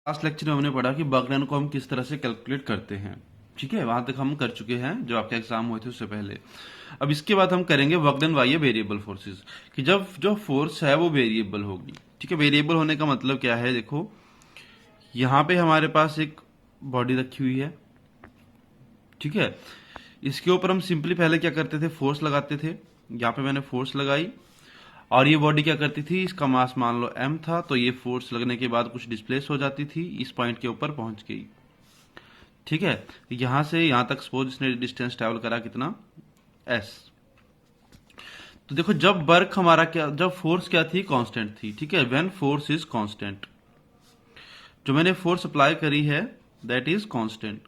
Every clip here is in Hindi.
लास्ट लेक्चर में हमने पढ़ा कि वर्क डन को हम किस तरह से कैलकुलेट करते हैं। ठीक है, वहां तक हम कर चुके हैं जो आपके एग्जाम हुए थे उससे पहले। अब इसके बाद हम करेंगे work done by variable forces, कि जब जो फोर्स है वो वेरिएबल होगी। ठीक है, वेरिएबल होने का मतलब क्या है, देखो यहाँ पे हमारे पास एक बॉडी रखी हुई है। ठीक है, इसके ऊपर हम सिंपली पहले क्या करते थे, फोर्स लगाते थे। यहाँ पे मैंने फोर्स लगाई और ये बॉडी क्या करती थी, इसका मास मान लो m था, तो ये फोर्स लगने के बाद कुछ डिस्प्लेस हो जाती थी, इस पॉइंट के ऊपर पहुंच गई। ठीक है, यहां से यहां तक सपोज इसने डिस्टेंस ट्रेवल करा कितना, s। तो देखो जब वर्क हमारा क्या, जब फोर्स क्या थी, कांस्टेंट थी। ठीक है, व्हेन फोर्स इज कांस्टेंट, जो मैंने फोर्स अप्लाई करी है दैट इज कांस्टेंट।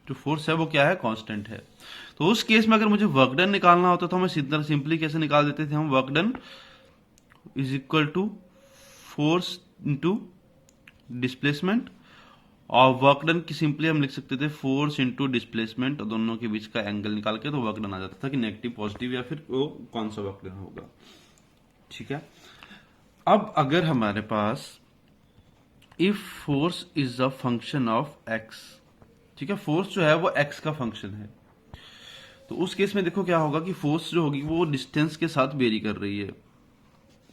जो फोर्स है वो क्या है, कांस्टेंट है। तो उस केस में अगर मुझे वर्क डन निकालना होता तो हमें सीधा सिंपली कैसे निकाल देते थे हम, work done is equal to force into displacement, और वर्क डन की सिंपली हम लिख सकते थे फोर्स इंटू डिस्प्लेसमेंट, और दोनों के बीच का एंगल निकाल के तो वर्क डन आ जाता था कि नेगेटिव पॉजिटिव या फिर वो कौन सा वर्क डन होगा। ठीक है, अब अगर हमारे पास if force is a function of x, ठीक है, फोर्स जो है वो एक्स का फंक्शन है, तो उस केस में देखो क्या होगा कि फोर्स जो होगी वो डिस्टेंस के साथ वेरी कर रही है।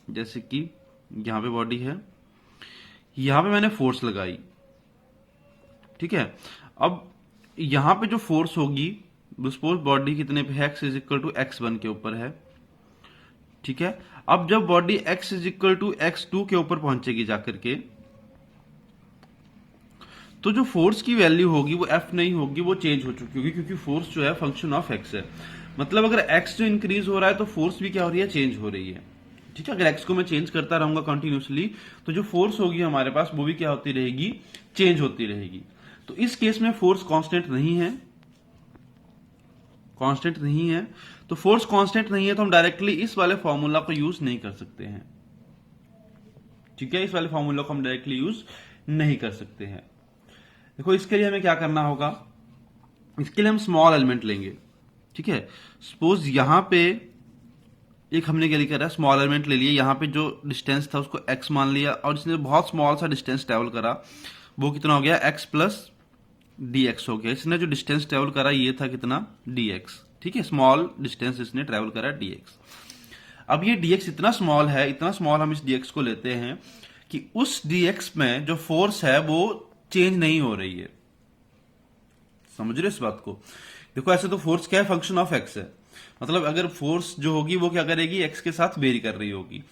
जैसे कि यहां पे बॉडी है, यहां पे मैंने फोर्स लगाई। ठीक है, अब यहां पे जो फोर्स होगी, सपोज बॉडी कितने पे है, x is equal to x1 के ऊपर है। ठीक है, अब जब body x is equal to x2 के ऊपर पहुंचेगी जाकर के, तो जो फोर्स की वैल्यू होगी वो f नहीं होगी, वो चेंज हो चुकी होगी, क्योंकि फोर्स जो है फंक्शन ऑफ x है। मतलब अगर x जो इंक्रीज हो रहा है तो फोर्स भी क्या हो रही है, चेंज हो रही है। ठीक है, अगर x को मैं चेंज करता रहूंगा कंटिन्यूसली, तो जो फोर्स होगी हमारे पास वो भी क्या होती रहेगी, चेंज होती रहेगी। तो इस केस में फोर्स कांस्टेंट नहीं है, कांस्टेंट नहीं है। तो फोर्स कांस्टेंट नहीं है तो हम डायरेक्टली इस वाले फॉर्मूला को यूज नहीं कर सकते हैं। ठीक है, इस वाले फॉर्मूला को हम डायरेक्टली यूज नहीं कर सकते हैं। देखो इसके लिए हमें क्या करना होगा, इसके लिए हम स्मॉल एलिमेंट लेंगे। ठीक है, सपोज यहां पे एक हमने क्या लिखा है, स्मॉल एलिमेंट ले लिए, यहां पे जो डिस्टेंस था उसको x मान लिया, और इसने बहुत स्मॉल सा डिस्टेंस ट्रेवल करा, वो कितना हो गया, x प्लस dx हो गया। इसने जो डिस्टेंस ट्रेवल करा ये था कितना, dx। ठीक है, स्मॉल डिस्टेंस इसने ट्रेवल करा dx। अब ये dx इतना स्मॉल है, इतना स्मॉल हम इस dx को लेते हैं कि उस dx में जो फोर्स है वो चेंज नहीं हो रही है। समझ रहे इस बात को? देखो ऐसे तो फोर्स क्या है, फंक्शन ऑफ एक्स है, मतलब अगर फोर्स जो होगी वो क्या करेगी, एक्स के साथ वेरी कर रही होगी।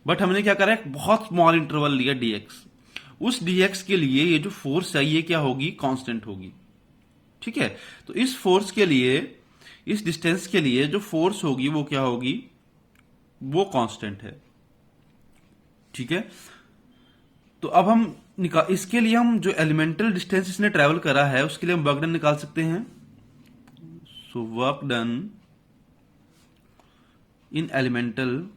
बट हमने क्या करा है, बहुत स्मॉल इंटरवल लिया dx। उस dx के लिए ये जो फोर्स है ये क्या होगी, कांस्टेंट होगी। ठीक है, तो इस फोर्स के लिए, इस डिस्टेंस के लिए जो फोर्स होगी वो क्या होगी, वो कांस्टेंट है। ठीक है, तो अब हम इसके लिए हम जो एलिमेंटल डिस्टेंस इसने ट्रेवल करा है उसके लिए हम वर्क डन निकाल सकते हैं। So work done in elemental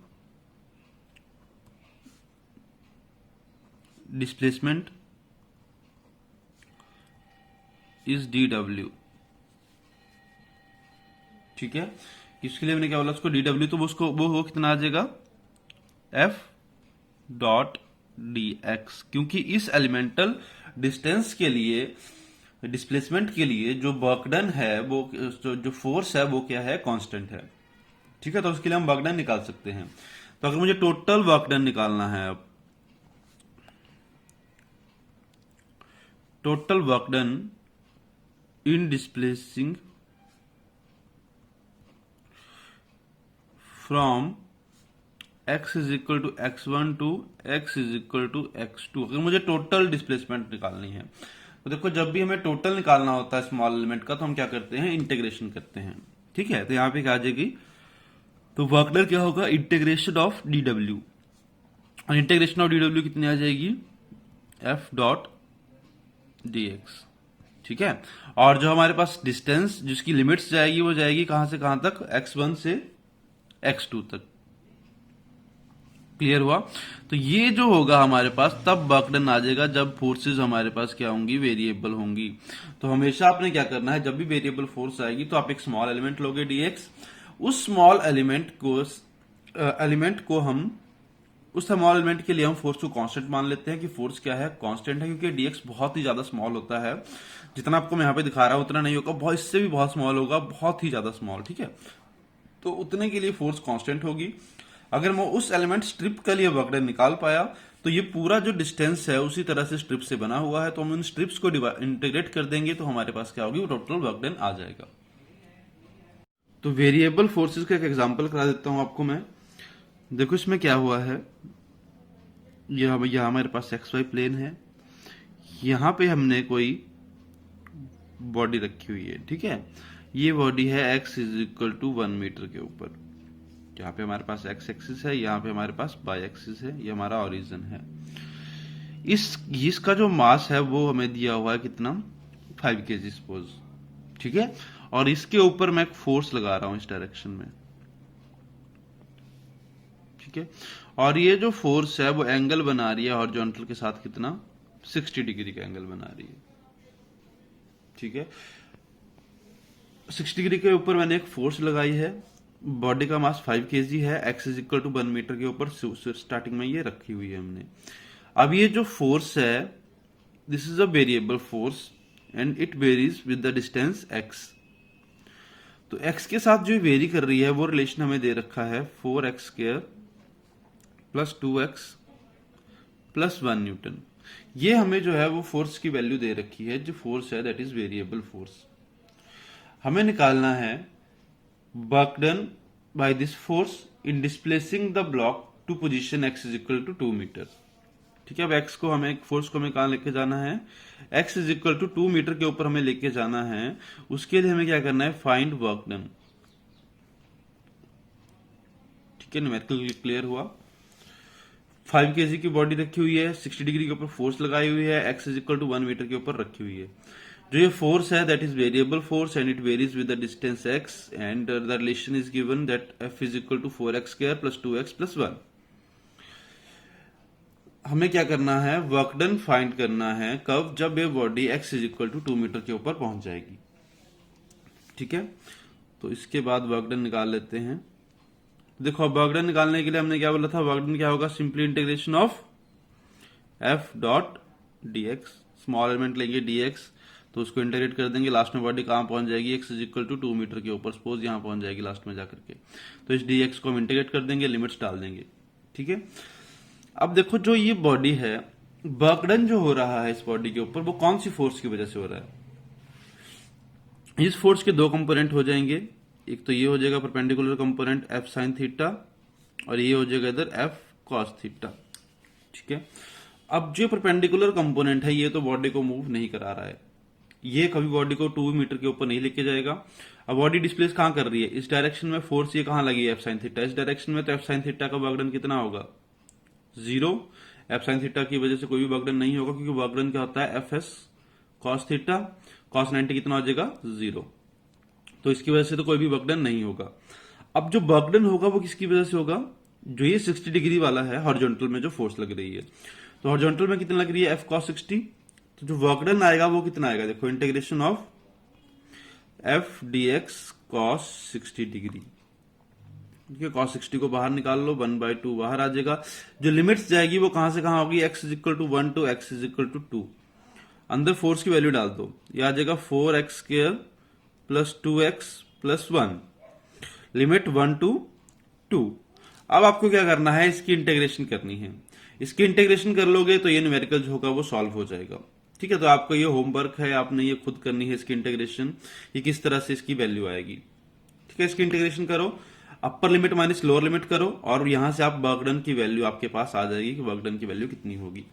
displacement is dw। ठीक है, इसके लिए मैंने क्या बोला, उसको dw, तो उसको वो कितना आ जाएगा, f डॉट dx, क्योंकि इस एलिमेंटल डिस्टेंस के लिए, डिस्प्लेसमेंट के लिए जो वर्क डन है वो, जो फोर्स है वो क्या है, कांस्टेंट है। ठीक है, तो उसके लिए हम वर्क डन निकाल सकते हैं। तो अगर मुझे टोटल वर्क डन निकालना है, अब total work done in displacing from x is equal to x1 to x is equal to x2, अगर मुझे टोटल डिस्प्लेसमेंट निकालनी है, तो देखो जब भी हमें टोटल निकालना होता है स्मॉल एलिमेंट का, तो हम क्या करते हैं, इंटीग्रेशन करते हैं। ठीक है, तो यहां पे क्या आ जाएगी, तो वर्क डन क्या होगा, इंटीग्रेशन ऑफ dw, और इंटीग्रेशन ऑफ dw कितनी आ जाएगी, f डॉट dx। ठीक है, और जो हमारे पास डिस्टेंस जिसकी लिमिट्स जाएगी वो जाएगी कहां से कहां तक, x1 से x2 तक। क्लियर हुआ? तो ये जो होगा हमारे पास, तब वर्क डन आ जाएगा जब फोर्सेस हमारे पास क्या होंगी, वेरिएबल होंगी। तो हमेशा आपने क्या करना है, जब भी वेरिएबल फोर्स आएगी तो आप एक स्मॉल एलिमेंट लोगे dx, उस स्मॉल एलिमेंट को हम उस स्मॉल एलिमेंट के लिए हम फोर्स को कांस्टेंट मान लेते हैं कि फोर्स क्या है, कांस्टेंट है, क्योंकि डीएक्स बहुत ही ज्यादा स्मॉल होता है। जितना आपको मैं यहाँ पे दिखा रहा हूं उतना नहीं होगा, बहुत इससे भी बहुत स्मॉल होगा, बहुत ही ज्यादा स्मॉल, ठीक है। तो उतने के लिए फोर्स कांस्टेंट होगी। अगर मैं उस एलिमेंट स्ट्रिप के लिए वर्क डन निकाल पाया तो ये पूरा जो डिस्टेंस है उसी तरह से स्ट्रिप से बना हुआ है, तो हम इन स्ट्रिप्स को इंटीग्रेट कर देंगे तो हमारे पास क्या होगी, टोटल वर्क डन आ जाएगा। तो वेरिएबल फोर्सेस का एक एग्जांपल करा देता हूं आपको मैं। देखो इसमें क्या हुआ है, यह हमारे पास एक्स वाई प्लेन है, यहां पे हमने कोई बॉडी रखी हुई है, ठीक है। ये बॉडी है x is equal to 1 metre के ऊपर। यहाँ पे हमारे पास x एक्सिस है, यहाँ पे हमारे पास y एक्सिस है, ये हमारा ओरिजिन है। इसका जो मास है वो हमें दिया हुआ है कितना, 5 kg सपोज, ठीक है। और इसके ऊपर मैं एक फोर्स लगा रहा हूं इस डायरेक्शन में, ठीक है। और ये जो फोर्स है वो एंगल बना रही है हॉरिजॉन्टल के साथ कितना, 60 डिग्री का एंगल बना रही है, ठीक है। 60 डिग्री के ऊपर मैंने एक फोर्स लगाई है, बॉडी का मास 5 kg है, x is equal to 1 metre के ऊपर स्टार्टिंग में ये रखी हुई है हमने। अब ये जो फोर्स है, this is a variable force and it varies with the distance x। तो x के साथ जो वेरी कर रही है वो रिलेशन हमें दे रखा है 4x square plus 2x plus 1 Newton. ये हमें जो है वो फोर्स की वैल्यू दे रखी है, जो फोर्स है दैट इज वेरिएबल फोर्स। हमें निकालना है work done by this force in displacing the block to position x is equal to 2 metre, ठीक है। अब x को हमें, फोर्स को हमें कहां लेके जाना है, x is equal to 2 metre के ऊपर हमें लेके जाना है। उसके लिए हमें क्या करना है, फाइंड वर्क डन, ठीक है। न्यूमेरिकल क्लियर हुआ। 5 kg की बॉडी रखी हुई है, 60 डिग्री के ऊपर फोर्स लगाई हुई है, x is equal to 1 metre के ऊपर रखी हुई है। जो ये फोर्स है that is variable force and it varies with the distance x and the relation is given that f is equal to 4x square plus 2x plus 1। हमें क्या करना है, वर्क डन फाइंड करना है कब, जब ये body x is equal to 2 metre के ऊपर पहुंच जाएगी, ठीक है। तो इसके बाद वर्क डन निकाल लेते हैं। देखो अब वर्क डन निकालने के लिए हमने क्या बोला था, वर्क डन क्या होगा, simply integration of f dot dx, small element लेंगे dx, तो उसको इंटीग्रेट कर देंगे, लास्ट में बॉडी कहां पहुंच जाएगी, x is equal to 2 metre के ऊपर, सपोज यहां पहुंच जाएगी लास्ट में जाकर के। तो इस dx को हम इंटीग्रेट कर देंगे, लिमिट्स डाल देंगे, ठीक है। अब देखो जो ये बॉडी है, वर्क डन जो हो रहा है इस बॉडी के ऊपर वो कौन सी फोर्स की वजह से हो रहा है। इस फोर्स के दो कंपोनेंट हो जाएंगे, एक तो ये हो जाएगा perpendicular component f sine theta, और ये हो जाएगा इधर f कॉस थीटा, ठीक है। अब जो परपेंडिकुलर कंपोनेंट है ये तो बॉडी को मूव नहीं करा रहा है, ये कभी बॉडी को 2 मीटर के ऊपर नहीं लेके जाएगा। अब बॉडी डिस्प्लेस कहां कर रही है, इस डायरेक्शन में फोर्स ये कहां लगी है, f साइन थीटा, इस डायरेक्शन में, तो f साइन थीटा का वर्क डन कितना होगा, 0। f साइन थीटा की वजह से कोई भी वर्क डन नहीं होगा, क्योंकि वर्क डन क्या होता है, fs cos थीटा, cos 90 कितना हो जाएगा, 0। तो इसकी वजह से तो कोई भी वर्क डन नहीं होगा। अब जो वर्क डन होगा वो किसकी वजह से होगा, जो ये 60 डिग्री वाला है हॉरिजॉन्टल में जो फोर्स लग रही है, तो हॉरिजॉन्टल में कितना लग रही है, f cos 60, तो जो वर्क डन आएगा वो कितना आएगा, देखो integration of f dx cos 60 degree, ठीक है। cos 60 को बाहर निकाल लो, 1/2 बाहर आ जाएगा। जो लिमिट्स जाएगी वो कहां से कहां होगी, x is equal to 1 to x is equal to 2, अंदर फोर्स की वैल्यू डाल दो, ये आ जाएगा 4x square plus 2x plus 1, limit 1 to 2। अब आपको क्या करना है, इसकी इंटीग्रेशन करनी है। इसकी इंटीग्रेशन कर लोगे तो ये न्यूमेरिकल जो होगा वो सॉल्व हो जाएगा, ठीक है। तो आपको ये होमवर्क है, आपने ये खुद करनी है इसकी इंटीग्रेशन, ये किस तरह से इसकी वैल्यू आएगी, ठीक है। इसकी इंटीग्रेशन करो, upper limit minus lower limit करो, और यहां से आप वर्क डन की वैल्यू आपके पास आ जाएगी कि वर्क डन की वैल्यू कितनी होगी।